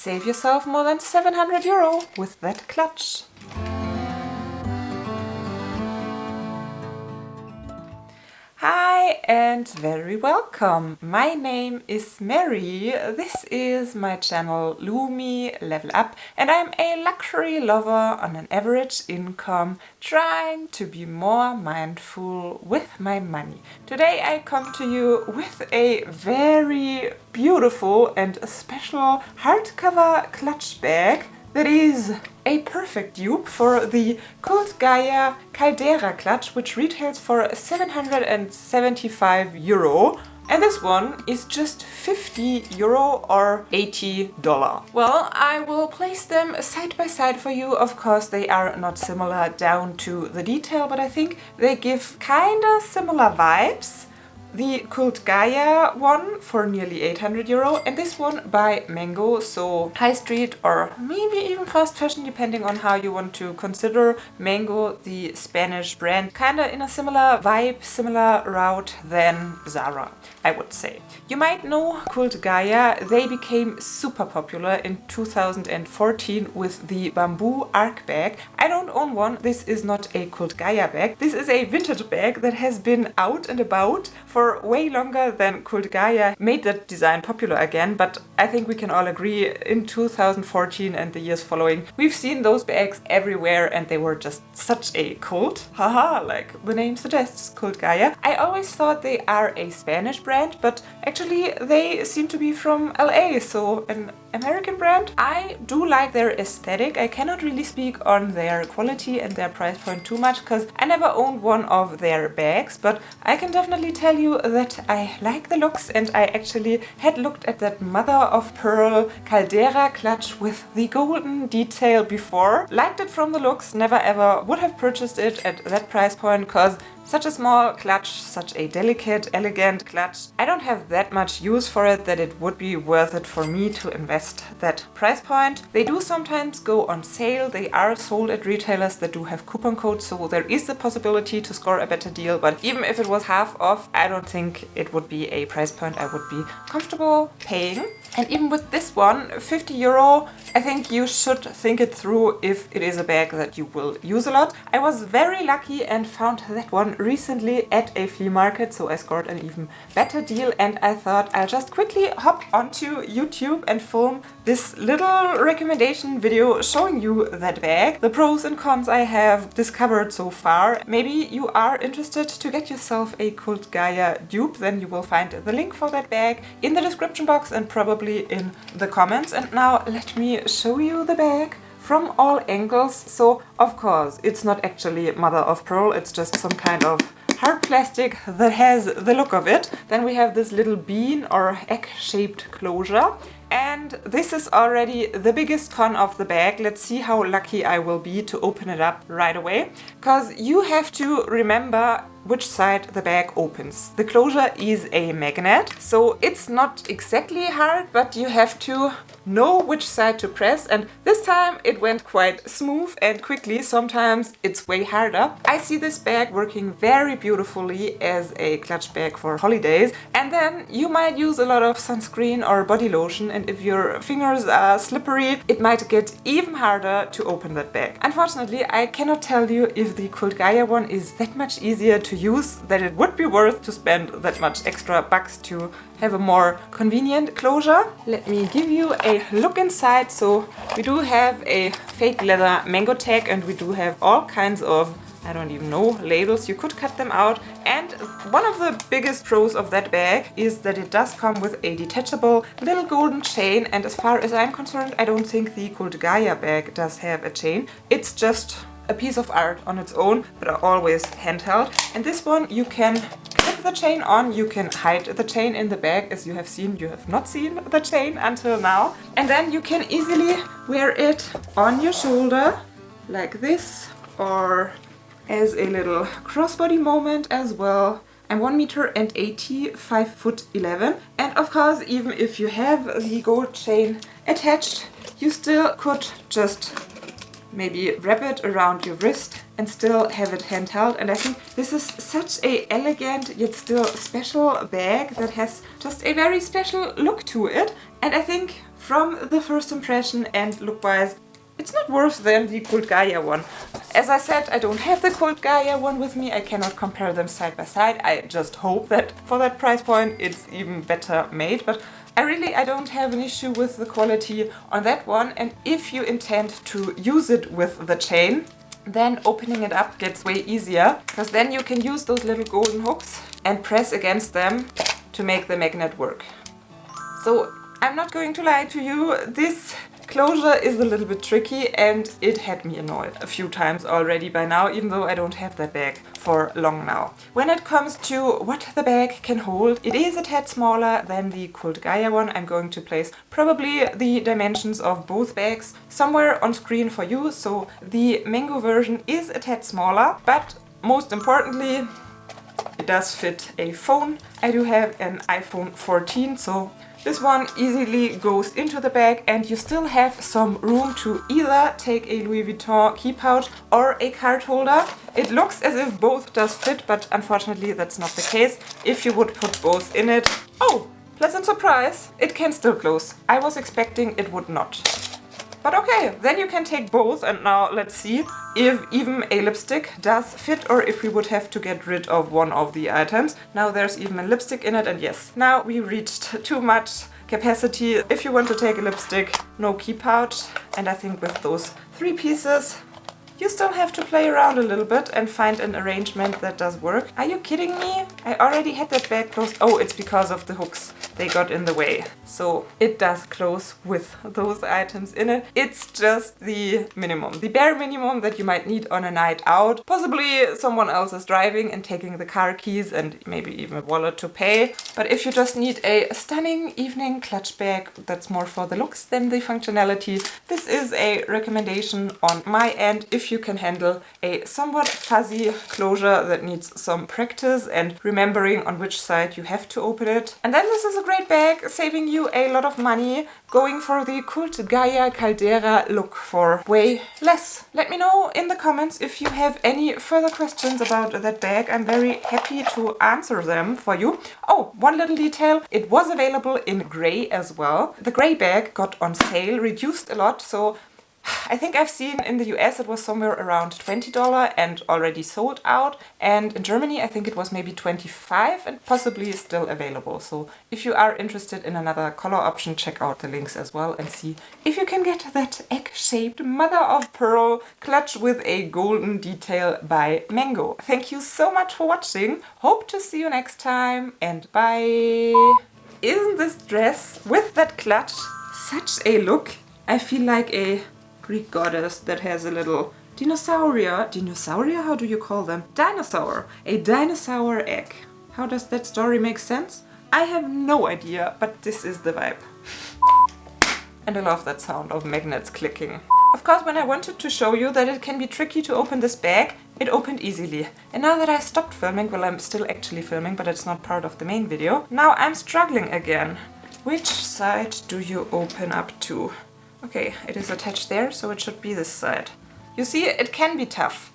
save yourself more than 700 euro with that clutch. Hi and very welcome. My name is Mary. This is my channel Lumi Level Up and I'm a luxury lover on an average income trying to be more mindful with my money. Today I come to you with a very beautiful and special hardcover clutch bag that is a perfect dupe for the Cult Gaia Caldera Clutch, which retails for 775 euro. And this one is just 50 euro or $80. Well, I will place them side by side for you. Of course, they are not similar down to the detail, but I think they give kinda similar vibes. The Cult Gaia one for nearly 800 euro and this one by Mango, so high street or maybe even fast fashion depending on how you want to consider Mango, the Spanish brand, kinda in a similar vibe, similar route than Zara, I would say. You might know Cult Gaia. They became super popular in 2014 with the bamboo arc bag. I don't own one. This is not a Cult Gaia bag. This is a vintage bag that has been out and about for way longer than Cult Gaia made that design popular again, but I think we can all agree in 2014 and the years following, we've seen those bags everywhere and they were just such a cult. Haha, like the name suggests, Cult Gaia. I always thought they are a Spanish brand, but actually they seem to be from LA, so an American brand. I do like their aesthetic. I cannot really speak on their quality and their price point too much because I never owned one of their bags, but I can definitely tell you that I like the looks and I actually had looked at that mother of pearl Caldera clutch with the golden detail before. Liked it from the looks, never ever would have purchased it at that price point because such a small clutch, such a delicate, elegant clutch. I don't have that much use for it that it would be worth it for me to invest that price point. They do sometimes go on sale. They are sold at retailers that do have coupon codes, so there is the possibility to score a better deal. But even if it was half off, I don't think it would be a price point I would be comfortable paying. And even with this one, 50 euro, I think you should think it through if it is a bag that you will use a lot. I was very lucky and found that one recently at a flea market, so I scored an even better deal and I thought I'll just quickly hop onto YouTube and film this little recommendation video showing you that bag, the pros and cons I have discovered so far. Maybe you are interested to get yourself a Cult Gaia dupe, then you will find the link for that bag in the description box and probably in the comments. And now let me show you the bag from all angles. So of course it's not actually mother of pearl, it's just some kind of hard plastic that has the look of it. Then we have this little bean or egg-shaped closure. And this is already the biggest con of the bag. Let's see how lucky I will be to open it up right away. Because you have to remember which side the bag opens. The closure is a magnet, so it's not exactly hard, but you have to know which side to press, and this time it went quite smooth and quickly. Sometimes it's way harder. I see this bag working very beautifully as a clutch bag for holidays, and then you might use a lot of sunscreen or body lotion, and if your fingers are slippery, it might get even harder to open that bag. Unfortunately, I cannot tell you if the Cult Gaia one is that much easier to use that it would be worth to spend that much extra bucks to have a more convenient closure. Let me give you a look inside. So we do have a fake leather mango tag and we do have all kinds of, I don't even know, labels. You could cut them out. And one of the biggest pros of that bag is that it does come with a detachable little golden chain. And as far as I'm concerned, I don't think the Cult Gaia bag does have a chain. It's just a piece of art on its own, but are always handheld. And this one you can clip the chain on, you can hide the chain in the bag. As you have seen, you have not seen the chain until now. And then you can easily wear it on your shoulder like this, or as a little crossbody moment as well. I'm 1m80, 5'11", and of course, even if you have the gold chain attached, you still could just maybe wrap it around your wrist and still have it handheld. And I think this is such a elegant yet still special bag that has just a very special look to it. And I think from the first impression and look-wise, it's not worse than the Cult Gaia one. As I said, I don't have the Cult Gaia one with me. I cannot compare them side by side. I just hope that for that price point it's even better made. But I don't have an issue with the quality on that one. And if you intend to use it with the chain, then opening it up gets way easier, because then you can use those little golden hooks and press against them to make the magnet work. So I'm not going to lie to you, this closure is a little bit tricky and it had me annoyed a few times already by now, even though I don't have that bag for long now. When it comes to what the bag can hold, it is a tad smaller than the Cult Gaia one. I'm going to place probably the dimensions of both bags somewhere on screen for you, so the Mango version is a tad smaller, but most importantly, it does fit a phone. I do have an iPhone 14, so this one easily goes into the bag and you still have some room to either take a Louis Vuitton key pouch or a card holder. It looks as if both does fit, but unfortunately that's not the case. If you would put both in it, oh, pleasant surprise, it can still close. I was expecting it would not. But okay, then you can take both, and now let's see if even a lipstick does fit or if we would have to get rid of one of the items. Now there's even a lipstick in it, and yes, now we reached too much capacity. If you want to take a lipstick, no key pouch, and I think with those 3 pieces you still have to play around a little bit and find an arrangement that does work. Are you kidding me? I already had that bag closed. Oh, it's because of the hooks. They got in the way. So it does close with those items in it. It's just the minimum, the bare minimum that you might need on a night out. Possibly someone else is driving and taking the car keys and maybe even a wallet to pay. But if you just need a stunning evening clutch bag that's more for the looks than the functionality, this is a recommendation on my end if you can handle a somewhat fuzzy closure that needs some practice and remembering on which side you have to open it. And then this is a great bag, saving you a lot of money, going for the Cult Gaia Caldera look for way less. Let me know in the comments if you have any further questions about that bag. I'm very happy to answer them for you. Oh, one little detail, it was available in grey as well. The grey bag got on sale, reduced a lot, so I think I've seen in the US it was somewhere around $20 and already sold out, and in Germany I think it was maybe 25 and possibly still available. So if you are interested in another color option, check out the links as well and see if you can get that egg-shaped mother of pearl clutch with a golden detail by Mango. Thank you so much for watching. Hope to see you next time and bye. Isn't this dress with that clutch such a look? I feel like a Greek goddess that has a little dinosauria, how do you call them? Dinosaur, a dinosaur egg. How does that story make sense? I have no idea, but this is the vibe. And I love that sound of magnets clicking. Of course, when I wanted to show you that it can be tricky to open this bag, it opened easily. And now that I stopped filming, well, I'm still actually filming, but it's not part of the main video, now I'm struggling again. Which side do you open up to? Okay, it is attached there, so it should be this side. You see, it can be tough.